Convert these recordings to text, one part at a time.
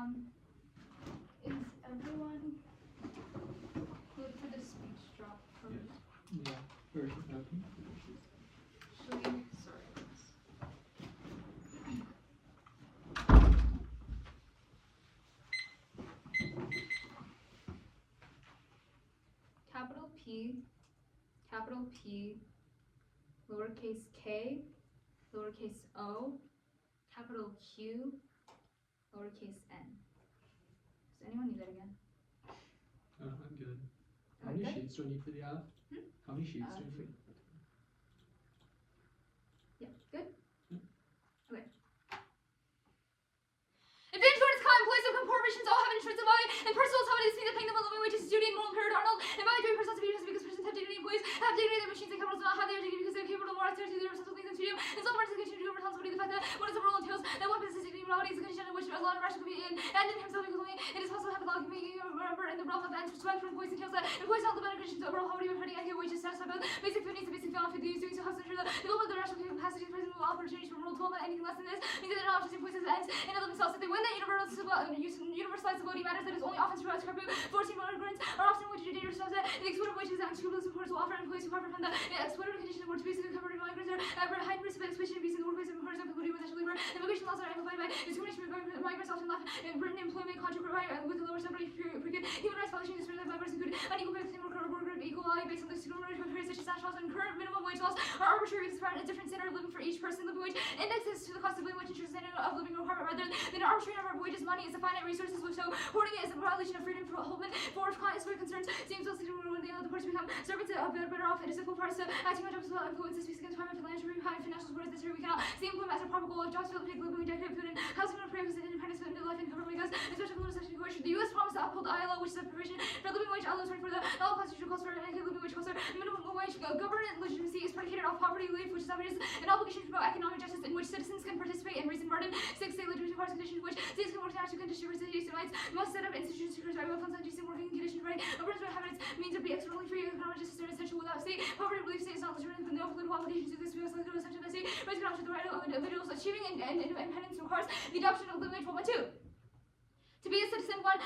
Is everyone good for the speech drop first? Yeah. First, okay. Should we? Sorry. Capital P, lowercase k, lowercase o, capital Q, lowercase n. Does anyone need that again? I'm good. How Alright, many good. sheets do I need for the app? How many sheets do I need? Yeah, good? Yeah. Okay. Advantage towards common employees of corporations all have insurance of value, and personal autonomy is paying them a living wages, duty, and moral imperative. Arnold, and by doing personal to because persons have dignity, employees have dignity, their machines and capitals do not have their dignity because they're capable of more austerity, their responsibilities and freedom. And some parts of the continue to do responsibility, the fact that what is a role entails, that one possesses dignity, morality is a condition in which a lot of rational can be in, and in himself because only it is possible to have a law can be remember in the realm of the respect for employees entails that employees have the better conditions to overall poverty, providing accurate wages, satisfy both basic food needs and basic food needs, doing so helps ensure the development of the rational capacities, present opportunities for moral development. Anything less than this means that they're not just employees as ends in and of themselves. If they win that universalized voting matters, that is only often true as corporate 14 immigrants are often willing to do dangerous jobs that the exploited wages and unscrupulous employers will offer employees who profit from the exploitative conditions of work to basically cover migrants are at high risk of exploitation and abuse in the workplace of employers and people with sexual labor. Immigration laws are amplified by discrimination regarding migrants often lack in Britain employment contract with a lower salary period. Human rights violations discriminated by include unequal pay for worker equality based on the discriminatory periods such as national laws and current minimum wage laws are arbitrary because a different standard of living for each person. Living wage indexes to the cost of living, which ensures the standard of living requirement rather than an arbitrary number of wages. Money is a finite resources, so hoarding it is a violation of freedom for Holman. For clients where concerns seems also when the other parts become servants better off. It is simple parts of acting on jobs without influence is against time and financial support is necessary. We cannot see employment as a proper goal of jobs, living, decorative food, and housing and preempts and independence of life and government because especially when such a question. The U.S. promised to uphold ILO, which is a provision for living wage. ILO is for the all constitutional calls for an living wage calls for minimum wage. Government legitimacy is predicated on poverty relief, which is an obligation to promote economic justice in which citizens can participate in reason burden. 6. State legitimacy requires conditions which states can work to actually condition for cities and rights. Must set up institutions to create funds on decent working conditions, right? Governments would have its means to be externally free. Economic justice is essential without state. Poverty relief state is not legitimate, but no political obligations to this. We also do essential that state raise economic the right of individuals achieving independence requires the adoption of living wage 1.2. To be a citizen, one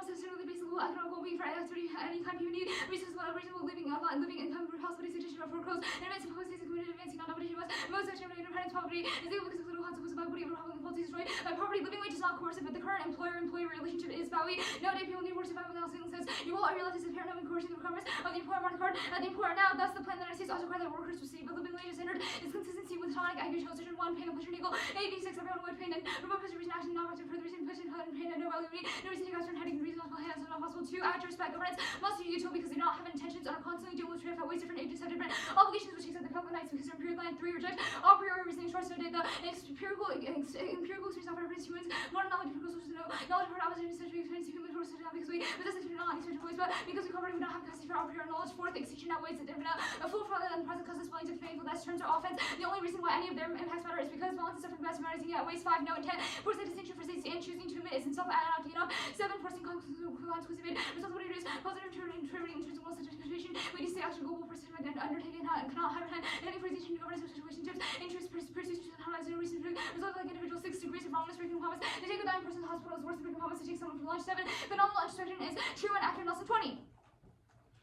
citizen with a basic economic well-being for activity at any kind of need, reasonable living income, possibility, situation of foreclosed, and advancing policies, community advancing non-poverty was most of independence poverty is able because of little consequences of poverty and public policies destroyed by poverty. Living wage is not coercive, but the current employer-employee relationship is Bowie. Nowadays, people need work to survive without single sense. You will all realize is apparent no coercing the requirements of the employer market card at the employer now. Thus, the plan that the United States also requires that workers receive a living wage standard is consistency with tonic agriculture. Section 1, pain and pleasure equal. 86, everyone would pain and remote pleasure reason action not for the reason pleasure and pain and no value. No reason to concern heading reasonable hands are not possible. 2, act respect governance must be useful because they do not have intentions and are constantly dealing with ways different agents have different obligations which accept the public rights because they're empirical. And 3, reject a priori reasoning source no data empirical experience of humans more knowledge empirical sources no knowledge of our opposition essentially experience human sources not because we possess it not experiential voice but because we covered we don't have capacity for a priori knowledge. 4th, extinction outweighs it a full front and present causes feelings of painful that's terms are offense. The only reason why any of their impacts matter is because violence and suffering best matters and yet weighs 5 no intent. 4th, the distinction for states and choosing to admit is in self-anarchy enough. 7, forcing consequences made responsibility is positive in terms of all such situation. We just say actually global person and undertaken and cannot have hand and any position to governance relationships interest persistence and how no reason to result like individual 6 degrees of wrongness breaking promise. They take a dying person to the hospital is worse than breaking promise to take someone from lunch. 7, phenomenal instruction is true and accurate. Lesson 20.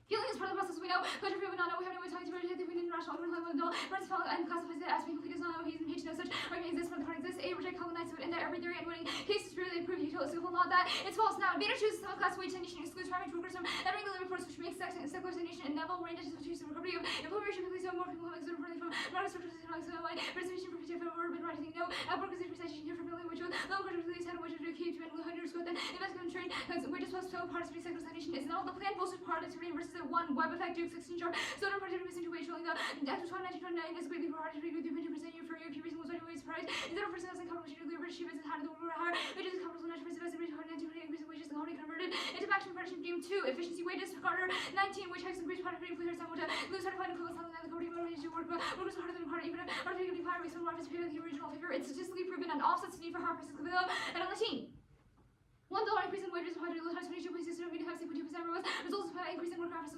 Feeling is part of the process we know. Pleasure we would not know. We have no way talking to very we need rational over time with adult. First of all, and classifies it as being he does not know he's impeached no such argument exists when the part exists. A, reject colonize in there every theory and winning cases really prove utility not that it's false. Now Vader chooses some class wage stagnation excludes primary workers from entering the labor force which makes secular stagnation and Neville ranges to choose the recovery of employment typically so more people have exerted from not structures and so like reservation for particular urban writing no workers in presentation here from building which low quarter release had which to keep to and hundreds with an investment trade wages plus so part of secular stagnation is not the plan bullshit productivity versus the one web effect Duke 16 sharp so no productivity into wage rolling the after 1929 is greatly hard to read with 20% year for year if reason was anyways price instead of percent and competition nuclear British business had the world higher wages comparable to 90% investment rate 198 increase in wages the already converted into maximum production premium. 2 efficiency wages Carter 19 which hikes increase productivity for someone to lose certified equivalence on the company motivated to work but workers are harder than hard even if productivity higher makes more office pay than the original figure. It's statistically proven and offsets the need for hard prices below and on the team. $1 increase in wages of 100 times 22 places to 2% results in increase in work hours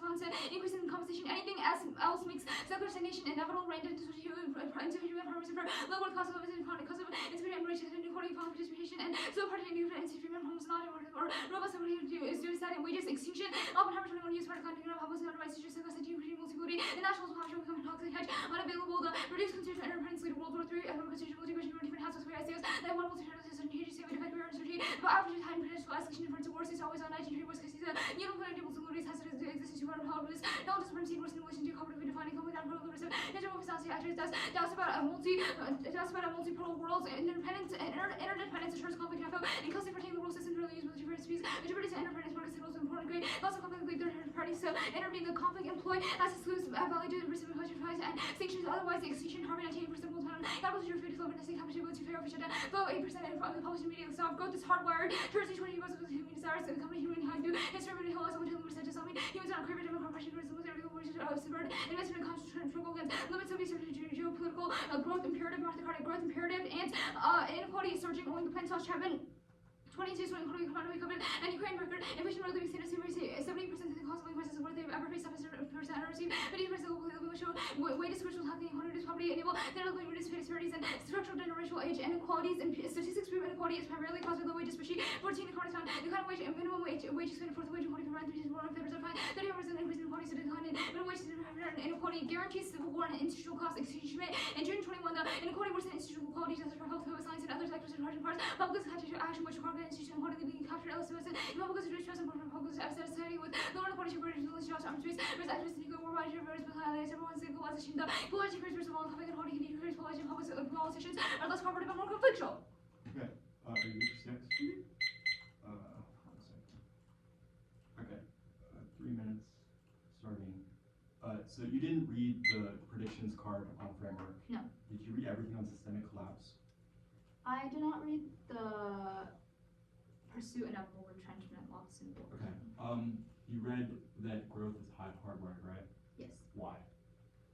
increase in compensation. Anything else makes secular stagnation inevitable. Random into human reason for low world cost of living because of insecurity and rich and inequality, following participation, and so partaking of insecurity from homes not or robust ability to do is doing and wages extinction. Oppenheimer 21 use part of content of public underwrites to just success and increasing multiplication. The nationals will have to become a toxic hedge unavailable. The reduced concern for independence lead to World War III and constitution multiplication for different houses for ICOs. They want multi-channel system to say we defend our uncertainty. But average time potential escalation in front of wars is always on 19 worst cases. You don't put multiple has existence to run power this. No one does supremacy worse in relation to cooperative defining conflict and political risk. Natural fantasies actually doubts about a multipolar world, interdependence assures conflict and in closely pertaining the world system to really use military recipes, which are interdependence products and also important grade. Lots of conflict lead third parties, so intervening the conflict employ as exclusive value to the recipient culture price and sanctions otherwise the extinction harmony 98% full time. Capital to food development and capital to fair shut down. Vote 8% of the published media self growth is hardwired towards each 20 years with human desires and becoming human kind through history whole as one telling percent to something. Humans are craving democratic corporation towards the most everything subvert investment concentration struggle against limits of research geopolitical growth imperative, market growth imperative, and inequality is surging owing to plan slash Chapman 22 economic COVID and Ukraine record inflation rate living standards 70% of the cost of living prices of what they've ever faced 7% receive 50% of global living show wages social health equality reduce poverty enable their living reduce disparities and structural generational age inequalities and statistics prove inequality is primarily caused by low wages especially 14 economies found the kind of wage minimum wage expanded fourth wage equality for rent 3 1 5% fine 30% increase in inequality so decline in minimum wage inequality guarantees civil war and institutional cost extinguishment in June 21 the inequality worsened institutional quality justice for health science and other sectors in harsh parts public action which require institutional quality being captured LSMS and public is stress and public society with lower inequality to produce religious arms race versus activists in equal worldwide various highlights everyone's equal position the polarization creates versus all public and holding can increase polarization public politicians are less cooperative and more conflictual. Okay, are you ready for 6? Hold on a second. Okay, 3 minutes starting. So you didn't read the predictions card on framework? No. Did you read everything on systemic collapse? I did not read the pursuit and upward retrenchment loss symbol. Okay. You read that growth is hardwired, right? Yes. Why?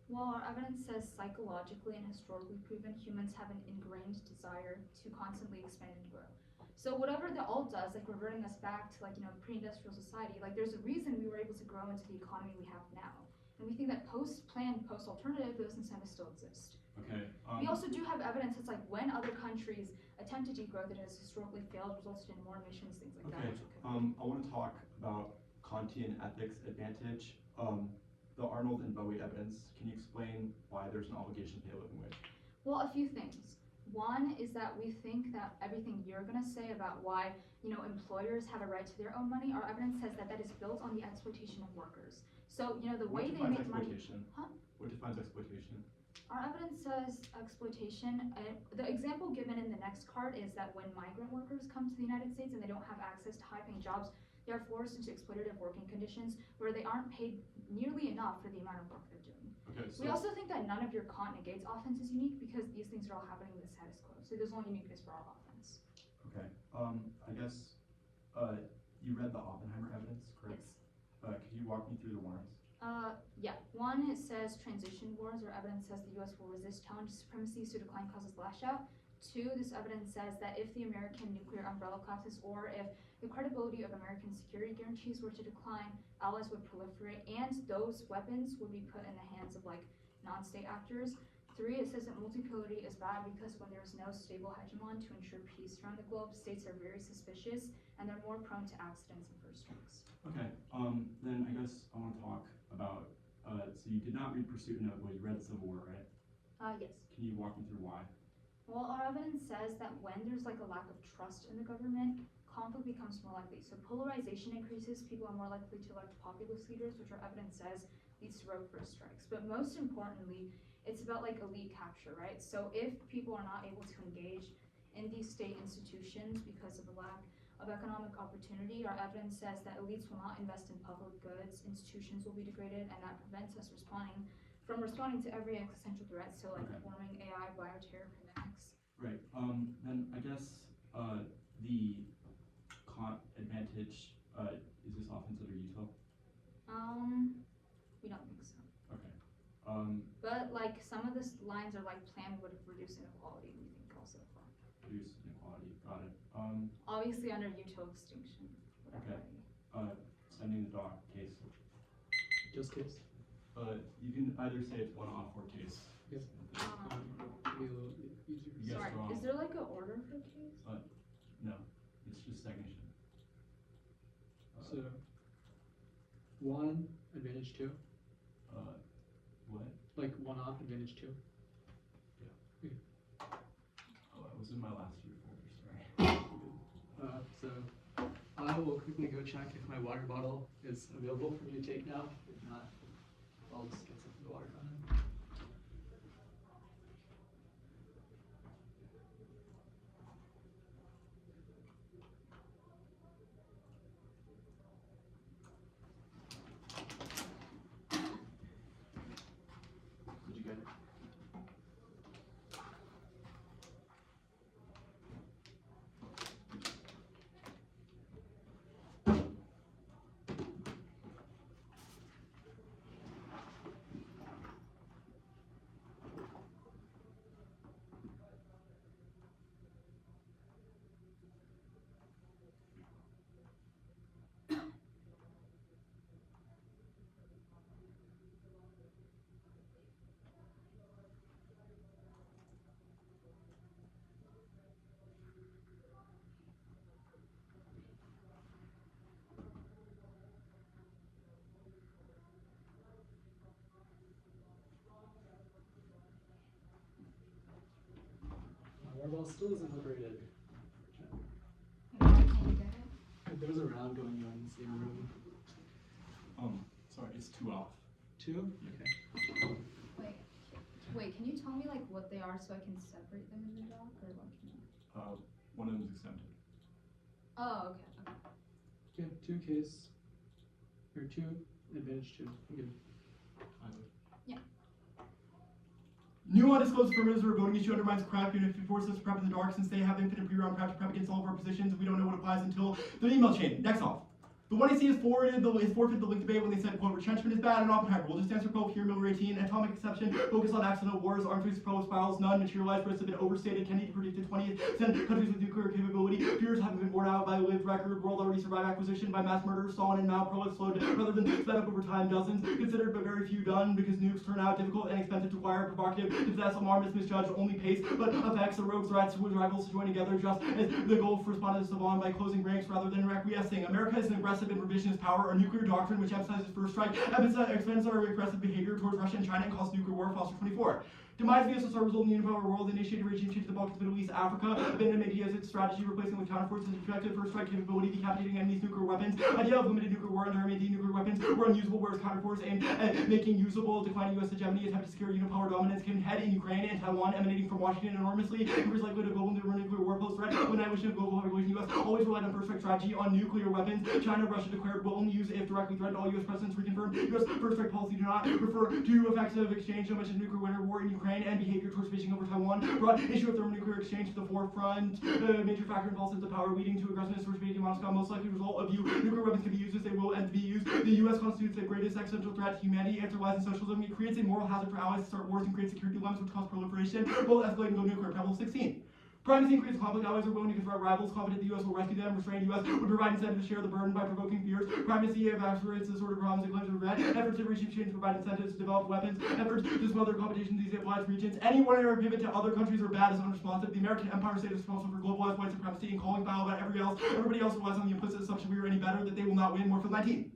Well, our evidence says psychologically and historically proven humans have an ingrained desire to constantly expand and grow. So whatever the alt does, like reverting us back to pre-industrial society, there's a reason we were able to grow into the economy we have now. And we think that post-plan, post-alternative, those incentives still exist. Okay. We also do have evidence that's when other countries attempted degrowth, it has historically failed, resulted in more emissions, things like that. Okay. I want to talk about Kantian ethics advantage. The Arnold and Bowie evidence. Can you explain why there's an obligation to pay a living wage? Well, a few things. One is that we think that everything you're going to say about why employers have a right to their own money, our evidence says that is built on the exploitation of workers. So the way they make money. Huh? What defines exploitation? Our evidence says exploitation. The example given in the next card is that when migrant workers come to the United States and they don't have access to high-paying jobs, they are forced into exploitative working conditions where they aren't paid nearly enough for the amount of work they're doing. Okay, so we also think that none of your Kant negates offense is unique because these things are all happening in the status quo. So there's only uniqueness for our offense. Okay. I guess you read the Oppenheimer evidence, correct? Yes. Could you walk me through the warrants? Yeah. One, it says transition wars, or evidence says the U.S. will resist challenge supremacy, so decline causes lash out. 2, this evidence says that if the American nuclear umbrella collapses, or if the credibility of American security guarantees were to decline, allies would proliferate, and those weapons would be put in the hands of non-state actors. 3, it says that multipolarity is bad because when there's no stable hegemon to ensure peace around the globe, states are very suspicious and they're more prone to accidents and first strikes. Okay. Then I guess I want to talk about. So you did not read Pursuit and Notable. You read the Civil War, right? Yes. Can you walk me through why? Well, our evidence says that when there's a lack of trust in the government, conflict becomes more likely. So polarization increases, people are more likely to elect populist leaders, which our evidence says leads to rogue first strikes. But most importantly, it's about elite capture, right? So if people are not able to engage in these state institutions because of a lack of economic opportunity, our evidence says that elites will not invest in public goods, institutions will be degraded, and that prevents us from responding to every existential threat, so warming, AI, bioterror, pandemics. Right. Then I guess the Kant advantage, is this offensive or util? We don't think so. Okay. But some of the lines are planned would reduce inequality, we think also. Reduce inequality, got it. Obviously under util extinction. Okay. Sending the doc case. Just case. You can either say it's one off or case. Yes. Give me a little Alright, strong. is there like an order for case? No, it's just stagnation. So, 1, advantage 2. What? Like 1 off, advantage 2. Oh, it was in my last year folder, sorry. So, I will quickly go check if my water bottle is available for me to take now. If not, I'll just get some of the water fountain. Did you get it? My water bottle still isn't liberated. Can you get it? There was a round going on in the same room. Sorry, it's 2 off. 2? Okay. Wait, can you tell me like what they are so I can separate them in the doc, or what can you? One of them is exempted. Oh, okay. Yeah, 2 case. Or 2, advantage 2. I'm good. Yeah. New undisclosed affirmatives or a voting issue undermines craft unit if it forces us to prep in the dark since they have infinite pre-round prep to prep against all of our positions. We don't know what applies until the email chain. Next off. The 1AC has forfeited the link debate when they said, quote, retrenchment is bad and Oppenheimer. We'll just answer quote here, Miller 18, atomic exception, focus on accidental wars, arms race, pro spirals, none, materialized risks have been overstated, Kennedy predicted 20th countries with nuclear capability, fears haven't been borne out by the lived record, world already survived acquisition by mass murder, Stalin and Mao, pro slowed rather than sped up over time, dozens, considered but very few done, because nukes turn out difficult and expensive to acquire, provocative, to possess, alarmist, misjudged, only pace, but effects, the rogue threats with rivals to join together, just as the goal for respondents to on by closing ranks rather than acquiescing. America is an aggressive and revisionist power. Our nuclear doctrine, which emphasizes first strike, expands our aggressive behavior towards Russia and China and calls nuclear war, Foster 24. Demise of the USSR resulted in the unipower world, initiated regime change to the Balkans, Middle East, Africa, abandoned ideas its strategy, replacing with counterforces, effective first strike capability, decapitating enemies' nuclear weapons, idea of limited nuclear war under Army nuclear weapons were unusable, whereas counterforce aimed at making usable, declining U.S. hegemony, attempt to secure unipower dominance, can head in Ukraine and Taiwan, emanating from Washington enormously, increase likelihood of global nuclear war post threat, when I wish of global population, U.S. always relied on first strike strategy on nuclear weapons. China, Russia declared will only use if directly threatened. All U.S. presidents reconfirmed U.S. first strike policy do not refer to effects of exchange, so much as nuclear winter war in Ukraine and behavior towards fishing over Taiwan, brought issue of thermonuclear exchange to the forefront, major factor in false sense of power leading to aggressiveness towards Beijing Moscow. Most likely result of nuclear weapons can be used as they will and to be used. The U.S. constitutes the greatest existential threat to humanity. After lies in socialism, it creates a moral hazard for allies to start wars and create security dilemmas which cause proliferation, both escalate and go nuclear. Pebble 16. Primacy increases conflict. Allies are willing to confront rivals, confident the U.S. will rescue them. Restrained U.S. would provide incentive to share the burden by provoking fears. Primacy exacerbates the sort of problems it claims to prevent. Efforts to regime change provide incentives to develop weapons. Efforts to smother competition in these obliged regions. Any one area pivot to other countries are bad as unresponsive. The American Empire State is responsible for globalized white supremacy and calling foul about everybody else relies on the implicit assumption we are any better, that they will not win. More for 19.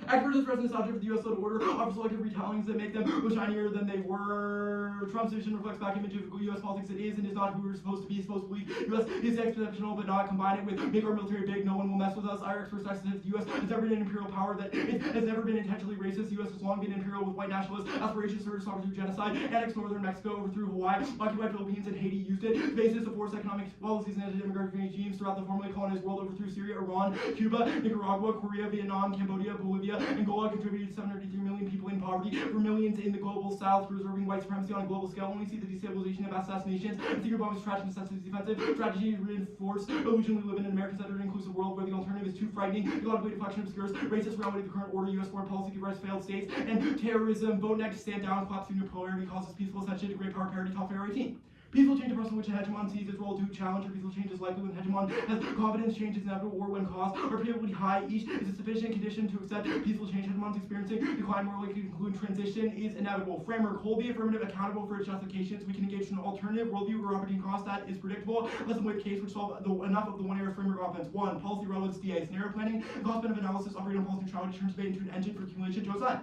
Experts as president's object of the U.S. led order offer selective retellings that make them look shinier than they were. Trump's vision reflects back image of U.S. politics. It is and is not who we're supposed to be. Supposed to believe U.S. is exceptional, but not combine it with make our military big. No one will mess with us. Our experts says the U.S. has never been an imperial power, that it has never been intentionally racist. The U.S. has long been imperial with white nationalist aspirations to sovereignty through genocide, annexed northern Mexico, overthrew Hawaii, occupied Philippines, and Haiti used it. The basis of forced economic policies and anti-democratic regimes throughout the formerly colonized world, overthrew Syria, Iran, Cuba, Nicaragua, Korea, Vietnam, Cambodia, Bolivia, Angola, contributed 783 million people in poverty, for millions in the global south, preserving white supremacy on a global scale. Only see the destabilization of assassinations and secret bombs, tragic necessities, defensive strategy reinforce illusion. We live in an American-centered and inclusive world where the alternative is too frightening. Economically deflection obscures racist reality of the current order. U.S. foreign policy gives rise to failed states and terrorism. Vote next, stand down, collapse through nuclearity causes peaceful ascension to great power parity. Top fair 18. Peaceful change, a person which a hegemon sees its role to challenge, or peaceful change is likely when the hegemon has confidence change is inevitable, or when costs are predictably high. Each is a sufficient condition to accept peaceful change. Hegemons experiencing decline more likely to conclude transition is inevitable. Framework: hold the affirmative accountable for its justifications. We can engage in an alternative worldview or opportunity cost that is predictable. Lesson with case which solve enough of the one area framework offense. 1. Policy relevance DA. Scenario planning. Cost benefit analysis operating on policy neutrality turns debate into an engine for accumulation to assign.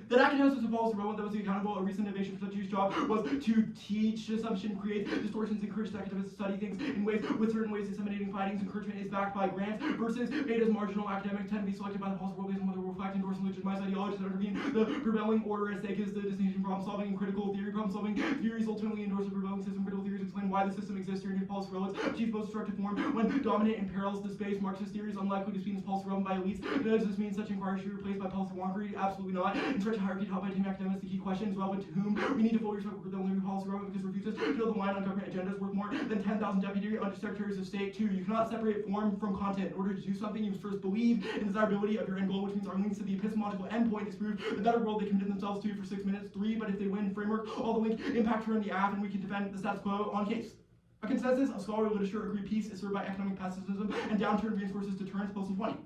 That academics was policy relevant, that was the accountable. A recent innovation for such use job was to teach assumption, create distortions, encourage academics to study things in ways with certain ways disseminating findings. Encouragement is backed by grants versus Meadows marginal academics tend to be selected by the policy world based on whether reflect endorsing legitimized ideologies that intervene the prevailing order at stake is the distinction problem solving and critical theory. Problem solving theories ultimately endorse the prevailing system. Critical theories explain why the system exists here in policy relevance. Achieves most destructive form when dominant imperils the space. Marxist theory is unlikely to be seen as policy relevant by elites. Does this mean such inquiry should be replaced by policy wonkery? Absolutely not. In such a hierarchy taught by team academics, the key question is relevant to whom. We need to fully respect the only policy relevant because refuses to know the line on government agendas worth more than 10,000 deputy undersecretaries of state. 2. You cannot separate form from content. In order to do something, you must first believe in the desirability of your end goal, which means our links to the epistemological endpoint disprove the better world they committed themselves to for 6 minutes. 3. But if they win framework, all the link impact turn the app, and we can defend the status quo on case. A consensus of scholarly literature agree peace is served by economic pacifism, and downturn reinforces deterrence. Postal 20.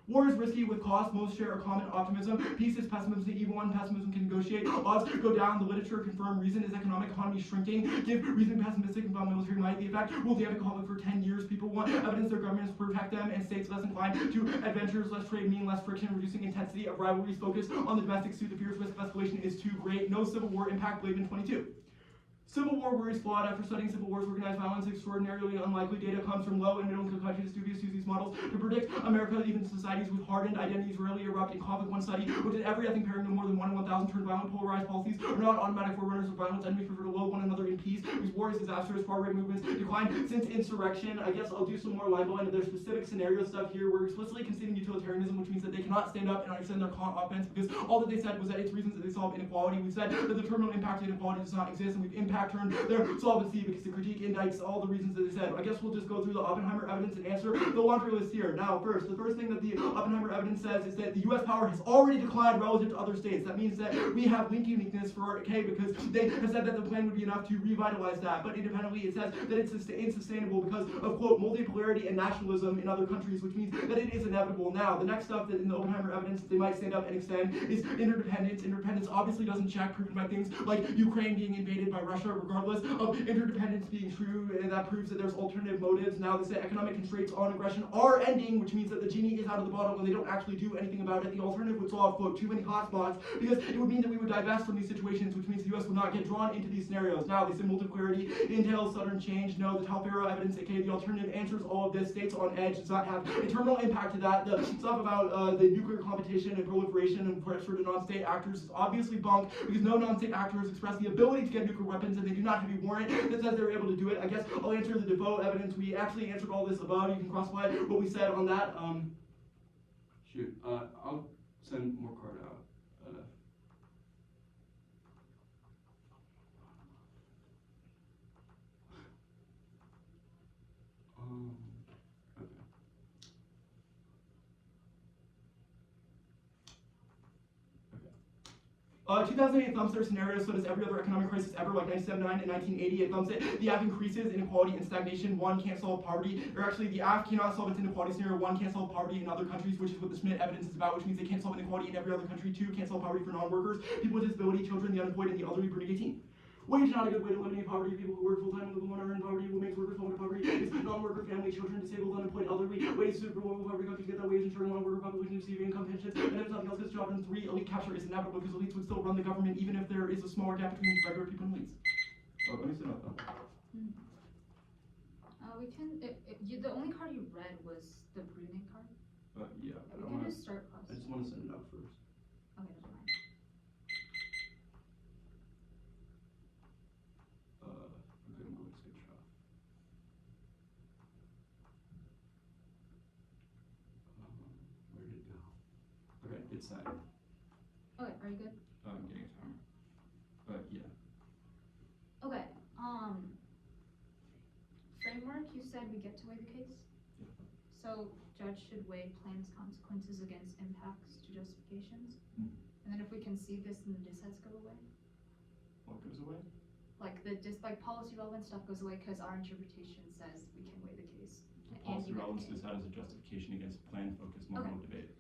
War is risky with cost. Most share a common optimism. Peace is pessimism. Even one pessimism can negotiate. Odds go down. The literature confirm reason is economic economy shrinking. Give reason pessimistic and found military might. The effect will damage conflict for 10 years. People want evidence their governments protect them, and states less inclined to adventures, less trade, mean less friction, reducing intensity of rivalries. Focus on the domestic suit. The fierce risk of escalation is too great. No civil war impact. Blaven 22. Civil war worries flawed. After studying civil wars, organized violence, extraordinarily unlikely data comes from low and middle income countries. Dubious use these models to predict America. Even societies with hardened identities rarely erupt in conflict. One study looked at every ethnic pairing, no more than 1 in 1,000 turned violent. Polarized policies are not automatic forerunners of violence. Enemies prefer to loathe one another in peace. These war is disastrous. Far right movements decline since insurrection. I guess I'll do some more libel into their specific scenario stuff here. We're explicitly conceding utilitarianism, which means that they cannot stand up and extend their Kant offense because all that they said was that it's reasons that they solve inequality. We said that the terminal impact of inequality does not exist, and we've impact turned their solvency because the critique indicts all the reasons that they said. I guess we'll just go through the Oppenheimer evidence and answer the laundry list here. Now, the first thing that the Oppenheimer evidence says is that the U.S. power has already declined relative to other states. That means that we have link uniqueness for K because they have said that the plan would be enough to revitalize that. But independently, it says that it's insustainable because of, quote, multipolarity and nationalism in other countries, which means that it is inevitable. Now, the next stuff that in the Oppenheimer evidence that they might stand up and extend is interdependence. Interdependence obviously doesn't check, proven by things like Ukraine being invaded by Russia, regardless of interdependence being true, and that proves that there's alternative motives. Now they say economic constraints on aggression are ending, which means that the genie is out of the bottle and they don't actually do anything about it. The alternative would solve, quote, too many hotspots, because it would mean that we would divest from these situations, which means the U.S. would not get drawn into these scenarios. Now they say multipolarity entails sudden change. No, the Talfero evidence, aka the alternative, answers all of this. States on edge does not have a terminal impact to that. The stuff about the nuclear competition and proliferation and pressure to non-state actors is obviously bunk because no non-state actor has expressed the ability to get nuclear weapons, and they do not have a warrant that says they're able to do it. I guess I'll answer the Defoe evidence. We actually answered all this above. You can cross-apply what we said on that. I'll send more card out. Okay. 2008 thumbs their scenario, so does every other economic crisis ever, like 1979 and 1980. It thumbs it. The AF increases inequality and stagnation. 1 can't solve poverty, or actually the AF cannot solve its inequality scenario. 1 can't solve poverty in other countries, which is what the Schmidt evidence is about, which means they can't solve inequality in every other country. 2 can't solve poverty for non-workers, people with disability, children, the unemployed, and the elderly, burning 18. Wage is not a good way to eliminate poverty. People who work full-time and live alone are in poverty. What makes workers fall into poverty is non-worker family, children, disabled, unemployed, elderly. Ways to promote poverty countries get that wage, ensuring non-worker population receive income pensions. And if nothing else gets job done. 3, elite capture is inevitable because elites would still run the government even if there is a smaller gap between regular people and elites. Oh, let me sit up though. We can. The only card you read was the Brunei card. Yeah, We can just start I process. just want to send it out first. Okay, never mind. Okay, I'm going to skip shot. Where did it go? Okay, it's set. Okay, are you good? I'm getting a timer. But yeah. Okay. Framework. You said we get to weigh the case. Yeah. So judge should weigh plans consequences against impacts to justifications. Mm. And then if we concede this, then the dissets go away. What goes away? Like policy relevant stuff goes away because our interpretation says we can weigh the case. So And policy you get relevance the is that as a justification against plan focused moral Okay. debate.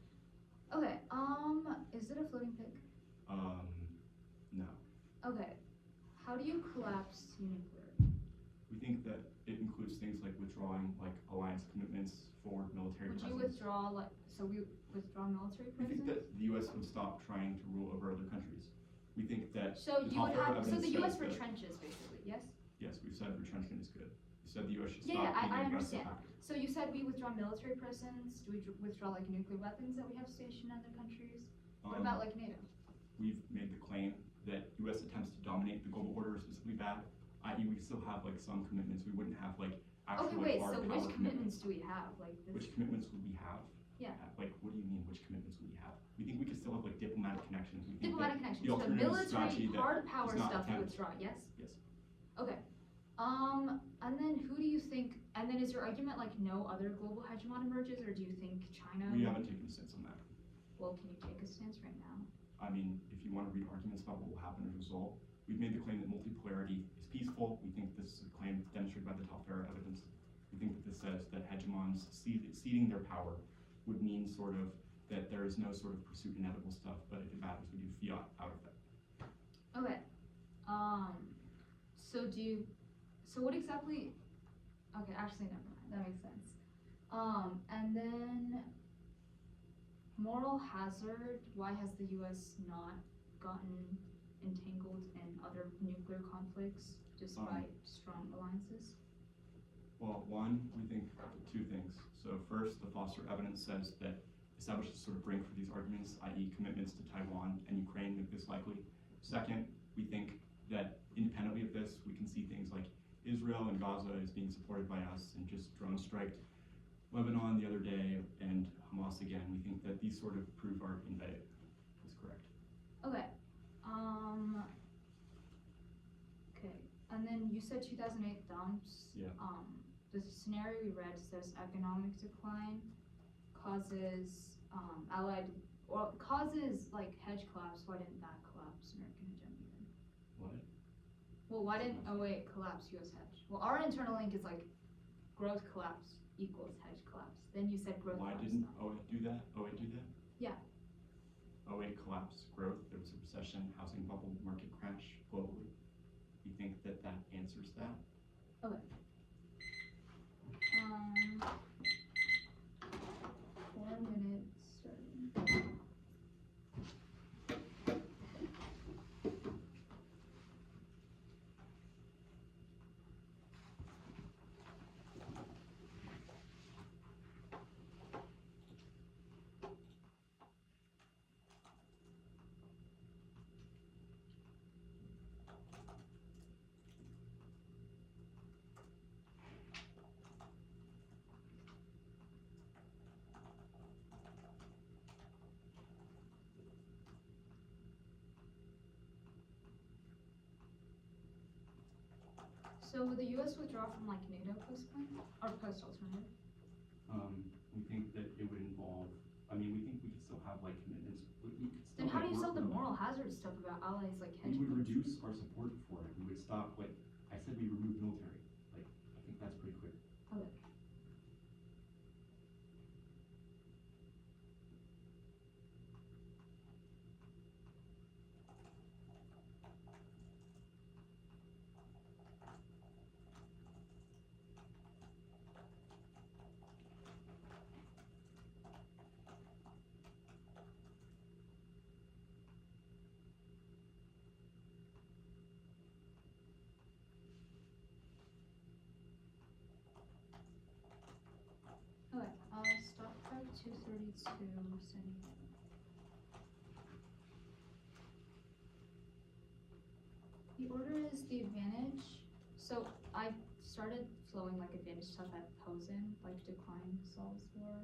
Okay, is it a floating pig? No. Okay, how do you collapse nuclear? We think that it includes things like withdrawing like alliance commitments, forward military Would you presence. withdraw, we withdraw military We think presence? that the U.S. would stop trying to rule over other countries. We think that So the you would Toffler have, so evidence the US says that- retrenches basically, yes? Yes, we've said retrenchment is good. We said the U.S. should Yeah, stop being I an understand. aggressive actor. So you said we withdraw military presence, do we withdraw like nuclear weapons that we have stationed in other countries? What about like NATO? We've made the claim that U.S. attempts to dominate the global order is specifically bad, i.e. we still have like some commitments, we wouldn't have like actual Okay, like, wait, hard so power which commitments do we have, like this? Which commitments would we have? Yeah. Like, what do you mean, which commitments would we have? We think we could still have like diplomatic connections. We think Diplomatic that connections, the the alternative strategy military that hard power does not stuff you attempt- withdraw, yes? Yes. Okay, and then who do you think, and then is your argument like no other global hegemon emerges, or do you think China? We haven't taken a stance on that. Well, can you take a stance right now? I mean, if you want to read arguments about what will happen as a result, we've made the claim that multipolarity is peaceful. We think this is a claim demonstrated by the Toffler evidence. We think that this says that hegemons ceding their power would mean sort of that there is no sort of pursuit inevitable stuff, but if it matters, we do fiat out of that. Okay, so what exactly, okay, actually, never mind, that makes sense. And then moral hazard, why has the US not gotten entangled in other nuclear conflicts despite strong alliances? Well, one, we think two things. So first, the Foster evidence says that establishes sort of brink for these arguments, i.e. commitments to Taiwan and Ukraine make this likely. Second, we think that independently of this, we can see things like Israel and Gaza is being supported by us and just drone striked Lebanon the other day and Hamas again. We think that these sort of prove our invade is correct. Okay, okay, and then you said 2008 dumps. Yeah. The scenario we read says economic decline causes causes like hedge collapse. Why didn't that collapse American hegemony then? What? Well, why didn't 08 collapse US hedge? Well, our internal link is like growth collapse equals hedge collapse. Then you said growth Why collapse. didn't 08 do that? 08 do that? Yeah. 08 collapse growth, there was a recession, housing bubble, market crash globally. We think that that answers that. Okay. 4 minutes starting. So would the US withdraw from like NATO post-plan or post-alternative? We think that it would involve, I mean, we think we could still have like commitments. We could still, Then how do like, you work solve the with them. moral hazard stuff about allies like hedge We would funds? reduce our support for it. We would stop, like, I said we remove military. Like, I think that's pretty clear. Okay. Okay, stop at 232, sending. The order is the advantage. So I started flowing like advantage stuff at Posen, like decline solves for.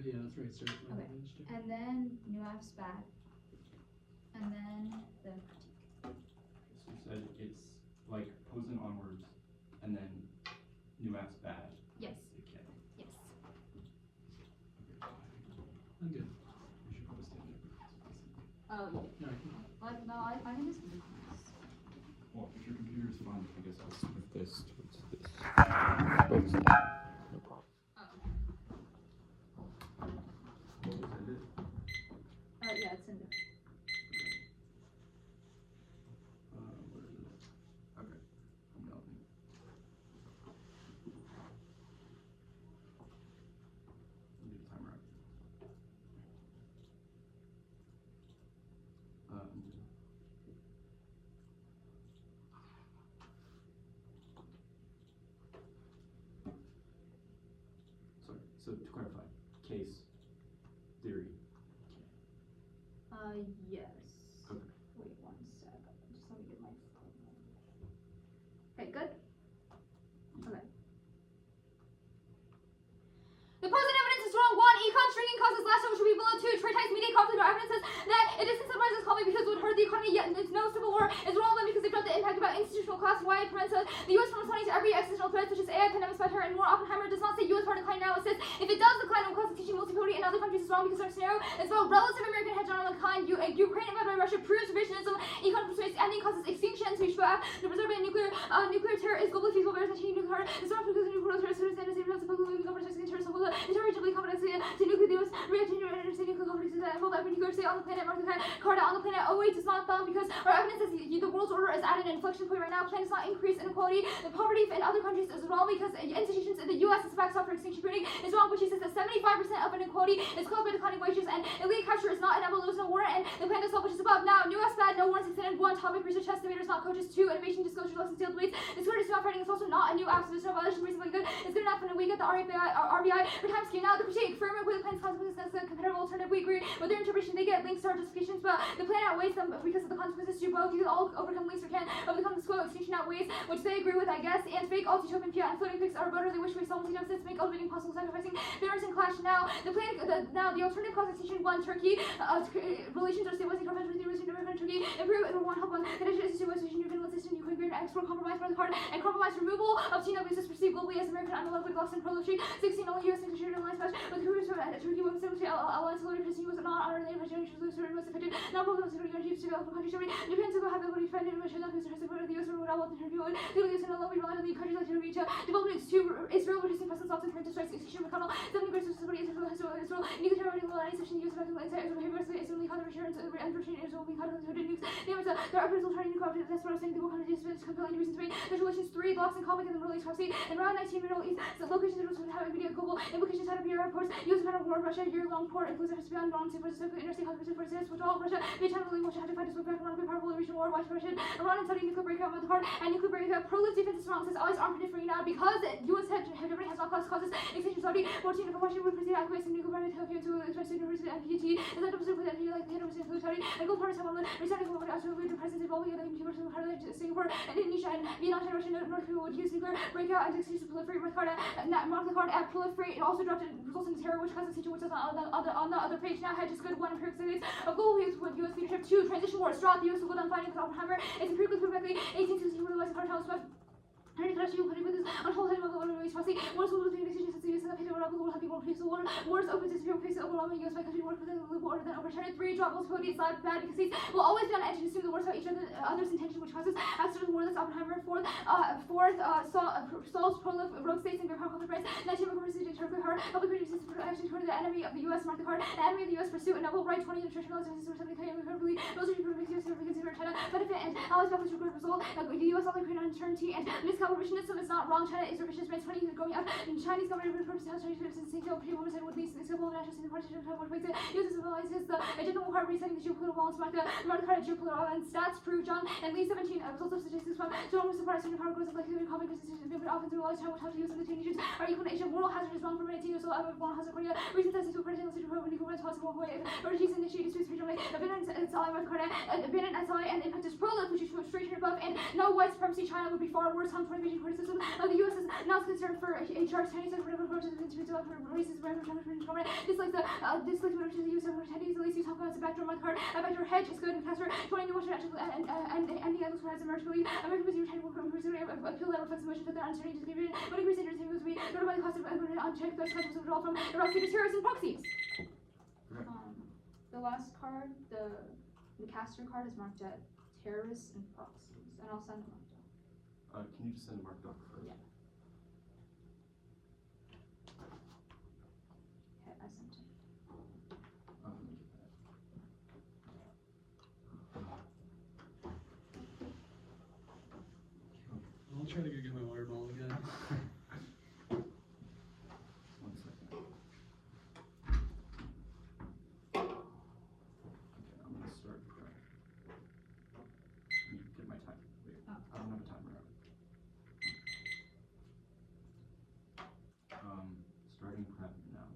Yeah, that's right, start with Okay. advantage too. And then new apps bad. And then the critique. So you said it's like Posen onwards, and then new apps bad. Yes, Okay. yes. I'm good. We should probably stay on there. Oh, yeah. Alright. But no, I think this is nice. Well, if your computer's just fine. I guess I'll move this towards this. Both sides. No problem. What was ended? Yeah, it's in there. Where is it? Okay. I'm melting. Leave the timer up. Sorry. So to clarify, case, theory. Yes. Okay. Wait 1 sec. Just let me get my phone. Okay, good? Okay. The present evidence is wrong. 1. Econ shrinking causes last number should be below 2. Trade ties mediate conflict. Our evidence says that it disincentivizes conflict because it would hurt the economy, yet there's no civil war. It's relevant because they felt the impact about institutional class-wide preempts the U.S. from responding to every existential threat such as AI, pandemics, by terror, and more. Oppenheimer does not say U.S. part decline now. It says if it does decline, it will constitute multipolarity in other countries is wrong because our scenario is about relative American hegemonic kind. Ukraine invaded by Russia proves revisionism. Econ persuades ending causes extinction. So we should the preserving nuclear terror is globally feasible. Whereas nuclear terror is not because nuclear terror is the same as moving over to terror. So the terror is complex to nuclear deals. Reacting to understanding nuclear companies that involve every nuclear state on the planet. Mark the card on the planet. Oh wait, it's not done because our evidence says the world's order is at an inflection point right now. Plan does not increase inequality. The poverty in other countries is wrong because institutions in the U.S. is backstop for extinction pruning is wrong, which says that 75% of inequality is caused by declining wages and elite capture is not inevitable. There's no war and the plan itself, which is above. Now, new S bad, no warrants extended. 1. Topic research estimators, not coaches. 2. Innovation disclosure lessons field weights. This word is not fighting. It's also not a new app, so there's no violation. Reasonably good. It's good enough when we get the RVI for time scheme. Now, the critique framework with the plan's consequences as a competitive alternative. We agree with their interpretation. They get links to our justifications, but the plan outweighs them because of the consequences to both. You can all overcome links or can overcome the square extinction outweighs, which they agree with, I guess. And fake utopian fiat and floating pigs are better. They wish we solvency deficits make ultimately possible, sacrificing fairness and clash. Now, the plan, the alternative cause extinction. 1. Turkey relations are stabilizing government with the American Turkey improve and one help one condition is situation you can system you can green export compromise by the card and compromise removal of TWs is perceived globally as American unloved with loss and pro-luxury. 16. Only U.S. negotiated alliance patch with Koreans from Turkey women's secretary alliance loaded because he was not honored the native was effective. Now both of us are chiefs to go for country story. Japan to go have ability to find information that is supported the U.S. from without the Turkey would. The U.S. and we rely on the countries like Turkey to develop to Israel reducing presence often for strikes extinction McConnell 70 graces support Israel nuclear terror will any session use of Israel behavior Israeli counter returns and unfortunate Israel being counter nukes. There are opposable turning nuclear that's what I'm saying. The world countries compelling reasons to make there's relations 3 blocks in conflict in the Middle East Prophecy and around 19 Middle East so locations that will have immediate global implications out of your airports U.S. amount of war Russia year-long port inclusive to beyond long for interstate conflicts for instance withdrawal Russia Vietnam really will have to fight us with back around powerful regional war watch Russia Iran and Saudi nuclear breakout with the card and nuclear breakout pro-live defense is wrong says always armed differing now because U.S. hegemony has not causes extinction Saudi 14 of Washington would proceed acquiesce in nuclear private healthcare to express university and PhD is that opposite with NPT like the 100% food Saudi and gold parties have one returning from absolute presence involving other computer Singapore and Indonesia and Vietnam and Russia North Korea would use nuclear breakout and extinction to proliferate with card mark the card at proliferate it also dropped results in terror which causes situation which is on the other page now had just good 1 empirical studies of global use with U.S. leadership 2 transition wars draw the U.S. will go down fighting with Oppenheimer it's empirically proved by the 1860s utilizing cartels Turning to you putting with this on whole time of the race policy. Wars will be decisions to use the people will have people face the war. Wars open to people face overwhelming US by country work within the global order then overshadow 3 drop multiplication is bad because these will always be on edge and assume the worst about each other's intention which causes after the war that's Oppenheimer 4th Saul's prolif rogue states and Great Conflict France 19 Republicans to Turkey hard public criticism for actually toward the enemy of the US mark the card the enemy of the US pursue a noble right 20 nutritional services or something hyperbole military purposes for consumer China benefit and always back to good result the US only create uncertainty and miscalculationism is not wrong. China is revisionist by 20 years going up. And Chinese government purposes how Chinese citizens think they'll pretty women said would be civil national state partition of what makes it uses civilizes the agenda will require resetting the geopolitical balance mark the card geopolitical and stats prove John and Lee 17 results of statistics from John was surprised when power grows up like the conflict constitution but often through realize how to use in the two nations are equal to Asia moral hazard is wrong for 18 years old moral hazard Korea reasons as to president to probe equal possible way origins initiate disputes regionally abandoned SLI mark the card abandoned SLI and impact is pro-life which is straight here above and no white supremacy China would be far worse harm 20 Beijing criticism the U.S. is not concerned for HR Chinese and whatever approaches to develop races wherever this like the this like which is the use of attendees at least use help as a backdoor month card a backdoor hedge is good and caster 20 new watches and the others has emerged believe American was retaining will pursue appeal that reflects emotions that they're uncertain to give it what increase in interest will be noted by the cost of unchecked those costs of withdrawal from Iraq to terrorists and proxies. The last card the caster card is marked at terrorists and proxies and I'll send them up. Can you just send a marked doc first? Yeah. Okay, I sent it. Let me get that. I'll try to go get my water bottle again. One second. Okay, I'm gonna start. Let me get my time. Wait, Oh. I don't have a timer up. Starting prep now.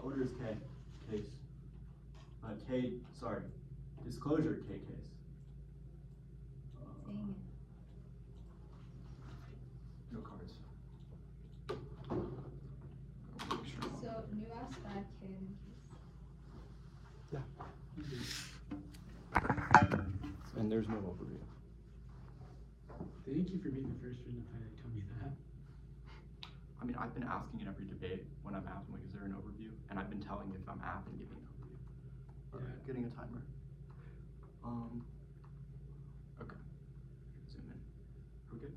Order is K, case. Sorry, disclosure K case. Dang No cards. it. So, new ass bad kid in case. Yeah. And there's no overview. Thank you for being the first one to finally tell me that. I mean, I've been asking in every debate when I'm asked, like, is there an overview? And I've been telling if I'm asked and giving an overview. Or Yeah. getting a timer. Okay. Zoom in. Are we good?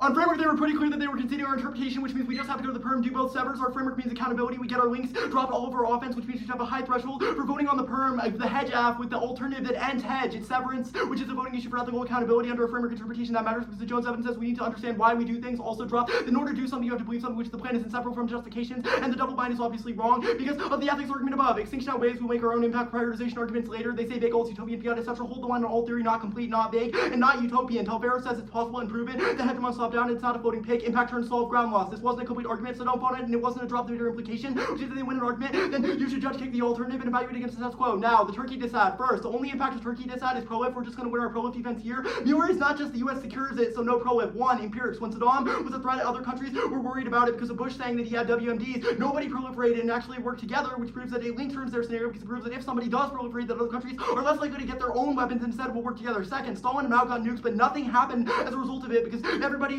On framework, they were pretty clear that they were conceding our interpretation, which means we just have to go to the perm, do both severs. Our framework means accountability. We get our links, drop all of our offense, which means we should have a high threshold for voting on the perm, the hedge app with the alternative that ends hedge. It's severance, which is a voting issue for ethical accountability under a framework interpretation that matters because the Jones evidence says we need to understand why we do things. Also drop, in order to do something, you have to believe something, which the plan is inseparable from justifications, and the double bind is obviously wrong because of the ethics argument above. Extinction outweighs, we'll make our own impact prioritization arguments later. They say vague, goals, utopian, fiat, etc. Hold the line on all theory, not complete, not vague, and not utopian. Telvero says it's possible and proven. The hegemon slop down, it's not a voting pick. Impact turn solve ground loss. This wasn't a complete argument, so don't vote it, and it wasn't a drop the meter implication, which is that they win an argument, then you should judge take the alternative and evaluate against the status quo. Now, the Turkey dissad. First, the only impact of Turkey dissad is pro-lift. We're just going to win our pro-lift defense here. Muir is not just the US secures it, so no pro-lift. One, empirics. When Saddam was a threat, other countries were worried about it because of Bush saying that he had WMDs. Nobody proliferated and actually worked together, which proves that it link turns their scenario because it proves that if somebody does proliferate, that other countries are less likely to get their own weapons and instead will work together. Second, Stalin and Mao got nukes, but nothing happened as a result of it because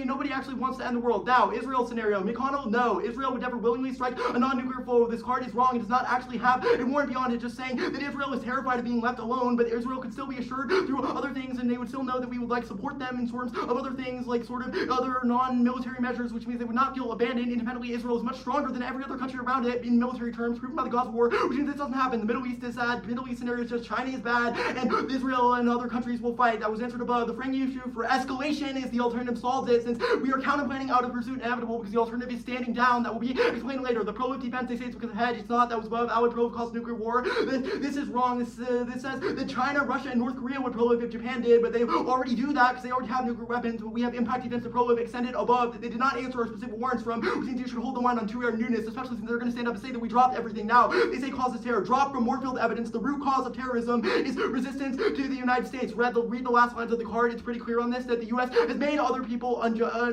nobody actually wants to end the world. Now, Israel scenario. McConnell, no. Israel would never willingly strike a non-nuclear foe. This card is wrong. It does not actually have a warrant beyond it, just saying that Israel is terrified of being left alone, but Israel could still be assured through other things, and they would still know that we would like support them in terms of other things, like sort of other non-military measures, which means they would not feel abandoned independently. Israel is much stronger than every other country around it in military terms, proven by the Gaza war, which means this doesn't happen. The Middle East is sad. The Middle East scenario is just China is bad, and Israel and other countries will fight. That was answered above. The framing issue for escalation is the alternative solves it, since we are counterplanning out of pursuit inevitable because the alternative is standing down. That will be explained later. The pro-lift defense, they say it's because of hedge. It's not. That was above. Allied pro caused nuclear war. This is wrong. This says that China, Russia, and North Korea would pro-lift if Japan did, but they already do that because they already have nuclear weapons. But we have impact defense to pro-lift extended above that they did not answer our specific warrants from, which means you should hold the line on two-air newness, especially since they're going to stand up and say that we dropped everything. Now, they say causes terror. Drop from Moorfield evidence. The root cause of terrorism is resistance to the United States. Read the last lines of the card. It's pretty clear on this that the U.S. has made other people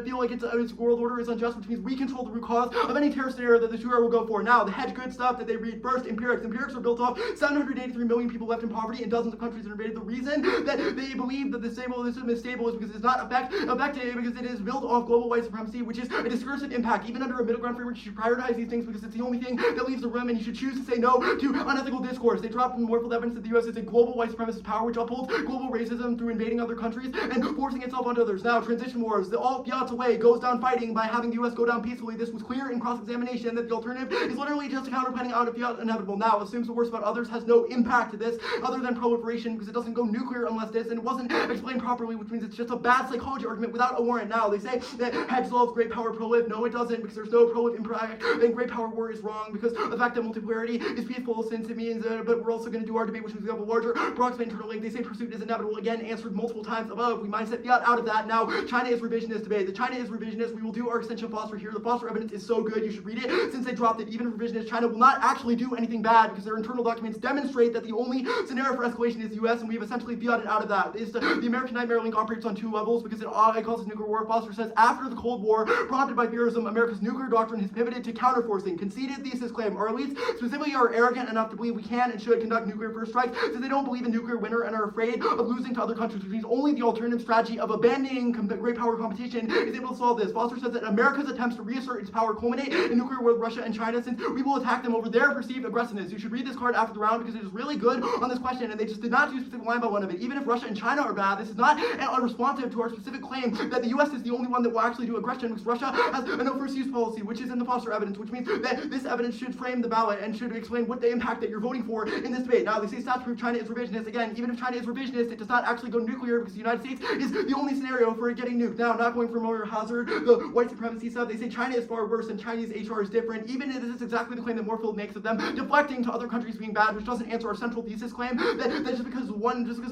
feel like its world order is unjust, which means we control the root cause of any terror scenario that the two-air will go for. Now, the hedge good stuff that they read first, empirics. Empirics are built off 783 million people left in poverty in dozens of countries that are invaded. The reason that they believe that the system is stable is because it's not effective because it is built off global white supremacy, which is a discursive impact. Even under a middle ground framework, you should prioritize these things because it's the only thing that leaves the room, and you should choose to say no to unethical discourse. They drop from Moorfield evidence that the U.S. is a global white supremacist power which upholds global racism through invading other countries and forcing itself onto others. Now, transition wars. The all fiat's away goes down fighting by having the U.S. go down peacefully. This was clear in cross-examination that the alternative is literally just a counterplanning out of fiat inevitable. Now, assumes the worst about others has no impact to this other than proliferation because it doesn't go nuclear unless this, and it wasn't explained properly, which means it's just a bad psychology argument without a warrant. Now, they say that hedge solves great power prolift. No, it doesn't, because there's no prolift impact, and great power war is wrong because the fact that multipolarity is peaceful since it means, but we're also going to do our debate, which means we have a larger approximate internal link. They say pursuit is inevitable. Again, answered multiple times above. We mindset fiat out of that. Now, China is revisionist debate. The China is revisionist. We will do our extension phosphor here. The phosphor evidence is so good, you should read it. Since they dropped it, even revisionist China will not actually do anything bad because their internal documents demonstrate that the only scenario for escalation is the U.S., and we have essentially fiated out of that. The American Nightmare Link operates on two levels because it causes nuclear war. Foster says, after the Cold War, prompted by fearism, America's nuclear doctrine has pivoted to counterforcing. Conceded thesis claim. Our elites specifically are arrogant enough to believe we can and should conduct nuclear first strikes since they don't believe in nuclear winter and are afraid of losing to other countries, which means only the alternative strategy of abandoning great power competition is able to solve this. Foster says that America's attempts to reassert its power culminate in nuclear war with Russia and China since we will attack them over their perceived aggressiveness. You should read this card after the round because it is really good on this question, and they just did not do a specific line by one of it. Even if Russia and China are bad, this is not unresponsive to our specific claim that the U.S. is the only one that will actually do aggression because Russia has a no first use policy, which is in the Foster evidence, which means that this evidence should frame the ballot and should explain what the impact that you're voting for in this debate. Now, they say stats prove China is revisionist. Again, even if China is revisionist, it does not actually go nuclear because the United States is the only scenario for it getting nuked. Now, not going for moral hazard, the white supremacy stuff, they say China is far worse and Chinese HR is different. Even if this is exactly the claim that Moorfield makes of them deflecting to other countries being bad, which doesn't answer our central thesis claim that just because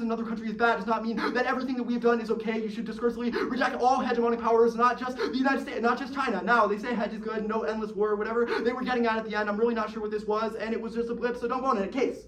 another country is bad does not mean that everything that we've done is okay. You should discursively reject all hegemonic powers, not just the United States, not just China. Now, they say hedge is good, no endless war, whatever they were getting at the end. I'm really not sure what this was, and it was just a blip, so don't vote in it. Case.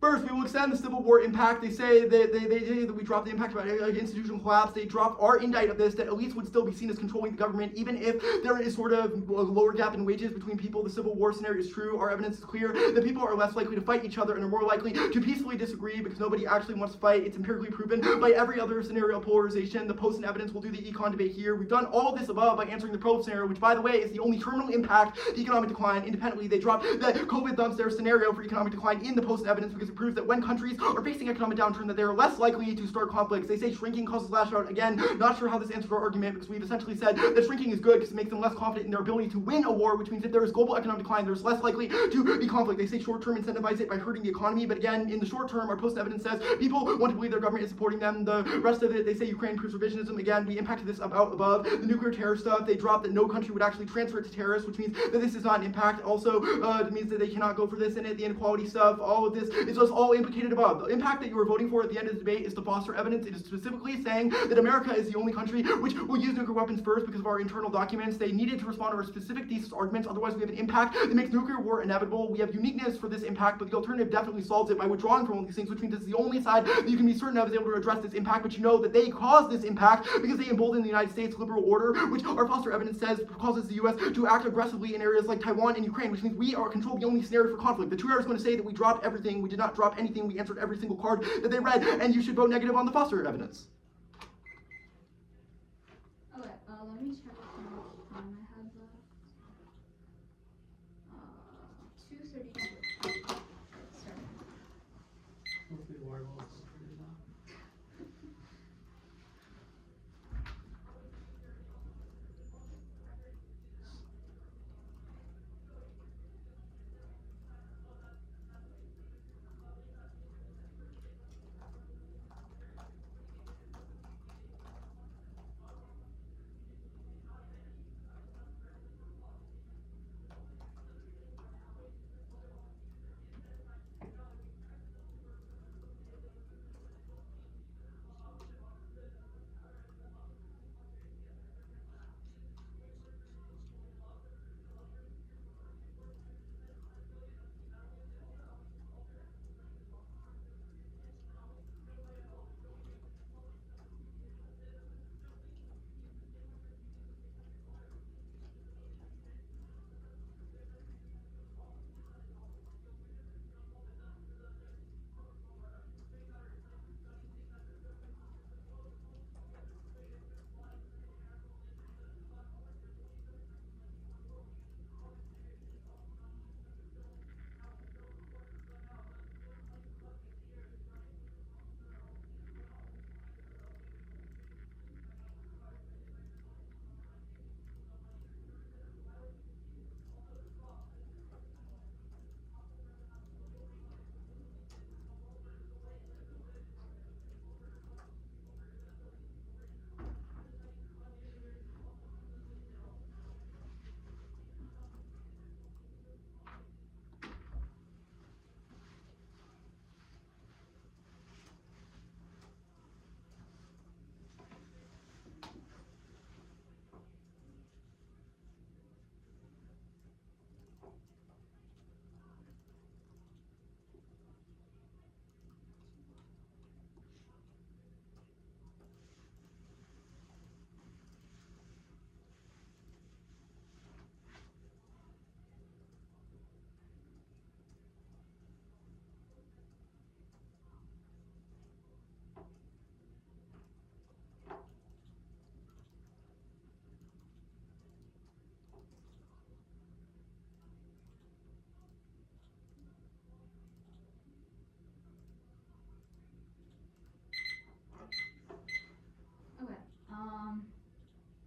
First, we will extend the Civil War impact. They say that we dropped the impact about institutional collapse. They dropped our indict of this, that elites would still be seen as controlling the government, even if there is sort of a lower gap in wages between people. The Civil War scenario is true. Our evidence is clear that people are less likely to fight each other and are more likely to peacefully disagree because nobody actually wants to fight. It's empirically proven by every other scenario of polarization. The post and evidence will do the econ debate here. We've done all of this above by answering the probe scenario, which, by the way, is the only terminal impact to economic decline. Independently, they dropped the COVID dumps their scenario for economic decline in the post and evidence because it proves that when countries are facing economic downturn, that they are less likely to start conflicts. They say shrinking causes lash out. Again, not sure how this answers our argument because we've essentially said that shrinking is good because it makes them less confident in their ability to win a war, which means if there is global economic decline, there's less likely to be conflict. They say short-term incentivize it by hurting the economy, but again, in the short term, our post evidence says people want to believe their government is supporting them. The rest of it, they say Ukraine proves revisionism. Again, we impacted this above. The nuclear terror stuff, they dropped that no country would actually transfer it to terrorists, which means that this is not an impact. Also, it means that they cannot go for this in it. The inequality stuff, all of this is just all implicated above. The impact that you are voting for at the end of the debate is to foster evidence. It is specifically saying that America is the only country which will use nuclear weapons first because of our internal documents. They needed to respond to our specific thesis arguments. Otherwise, we have an impact that makes nuclear war inevitable. We have uniqueness for this impact, but the alternative definitely solves it by withdrawing from all these things, which means this is the only side that you can be certain of is able to address this impact. But you know that they caused this impact because they emboldened the United States liberal order, which our foster evidence says causes the U.S. to act aggressively in areas like Taiwan and Ukraine, which means we are control the only scenario for conflict. The two-hour is going to say that we dropped everything. We did not drop anything. We answered every single card that they read, and you should vote negative on the foster evidence. Okay, let me check how much time I have left. 2:32. Sorry. Hopefully the water will still figure it out.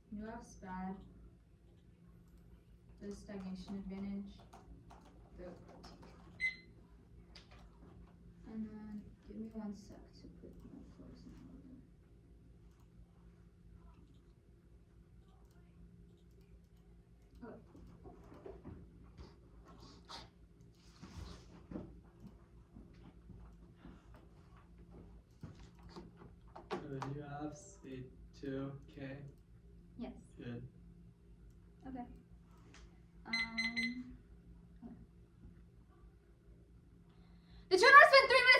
You have SPAD, the stagnation advantage, the critique. And then give me 1 sec to put my flows in order. So you have C2K. Yes. Good. Okay. The tutor spent 3 minutes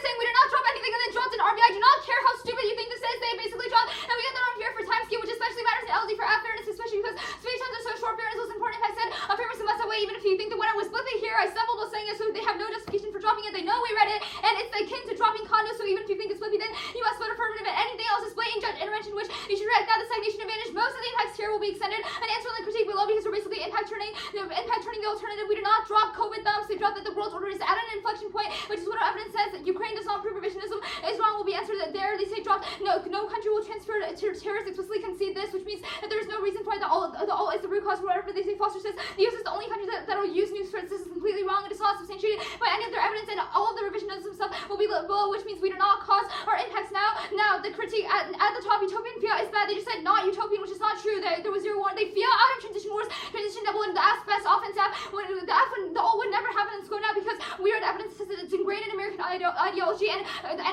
COVID dumps. They dropped that the world order is at an inflection point, which is what our evidence says. That Ukraine does not prove revisionism. Israel will be answered that there. They say drop. No country will transfer to terrorists. Explicitly concede this, which means that there is no reason for the all is the root cause for whatever they say. Foster says the U.S. is the only country that will use news threats. This is completely wrong. It is not substantiated by any of their evidence, and all of the revisionism stuff will be below, which means we do not cause our impacts now. Now the critique at the top, utopian fiat is bad. They just said not utopian, which is not true. There was 0-1. They fiat out of transition wars, transition double, and the aspects often tap when the F and the O would never happen in school now because we are the evidence that it's ingrained in American ideology, and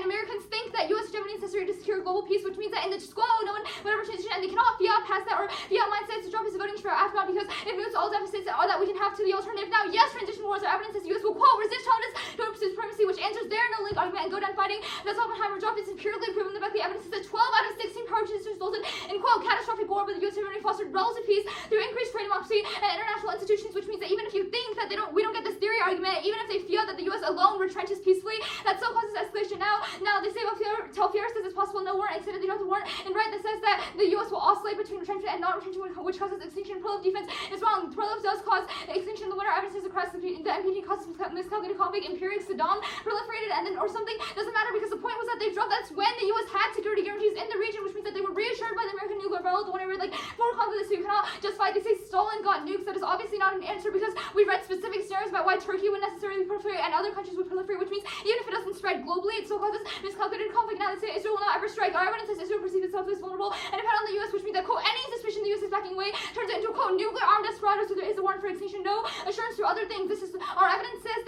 Americans think that U.S. hegemony is necessary to secure global peace, which means that in the school, no one would ever transition, and they cannot fiat past that or fiat mindset to drop his voting for AFGAN because it moves all deficits that we can have to the alternative. Now, yes, transition wars are evidence that the U.S. will quote resist tolerance to supremacy, which answers their no link argument and go down fighting. That's Oppenheimer dropped. It's empirically proven that the evidence is that 12 out of 16 power transitions resulted in quote catastrophic war, but the U.S. hegemony fostered relative peace through increased freedom, democracy, and international institutions, which means that even if you think that we don't get this theory argument, even if they feel that the U.S. alone retrenches peacefully, that still causes escalation. Now they say Telfair says it's possible no warrant, except that they don't have the warrant, and right that says that the U.S. will oscillate between retrenchment and not retrenchment, which causes extinction. Pro-love defense is wrong. Pro-love does cause extinction. The winner evidence is across the MPD causes miscalculated conflict. Empiric Saddam proliferated and then or something doesn't matter because the point was that they dropped. That's when the U.S. had security guarantees in the region, which means that they were reassured by the American nuclear barrel. The one I read like 4 conflicts, so you cannot justify. They say Stalin got nukes. That is obviously not an answer because we read specific scenarios about why Turkey would necessarily proliferate and other countries would proliferate, which means even if it doesn't spread globally, it still causes miscalculated conflict. Now they say Israel will not ever strike. Our evidence says Israel perceives itself as vulnerable and depend on the U.S., which means that quote any suspicion the U.S. is backing away turns it into a quote nuclear armed desperado. So there is a warrant for extinction. No assurance through other things. This is our evidence says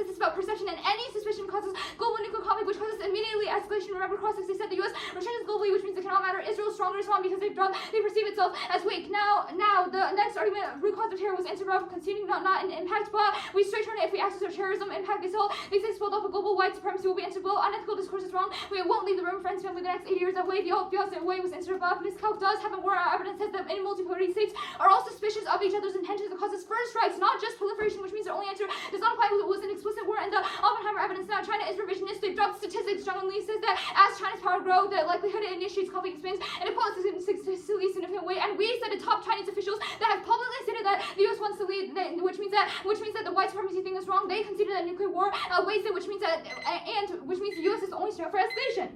it's about perception, and any suspicion causes global nuclear conflict, which causes immediately escalation. Remember, cross-6 they said the U.S. retrenches globally, which means it cannot matter. Israel is stronger, because they perceive itself as weak. Now the next argument, root cause of terror, was answered by conceding not an impact, but we straight turn it if we access our terrorism impact. They say spelled off a global white supremacy will be answered below. Unethical discourse is wrong. We won't leave the room. Friends, family, the next 80 years that way. The opposite way was answered above. Miscalc does have a war. Our evidence says that any multipolarity states are all suspicious of each other's intentions that causes first strikes, not just proliferation, which means their only answer does not apply. It was an explicit war, and the Oppenheimer evidence now China is revisionist. They've dropped statistics. Strongly says that as China's power grows, the likelihood it initiates conflict expands, and it quotes in a significant way. And we said to top Chinese officials that have publicly stated that the U.S. wants to lead, which means that the white supremacy thing is wrong. They consider that nuclear war outweighs it, which means the U.S. is only straight for escalation.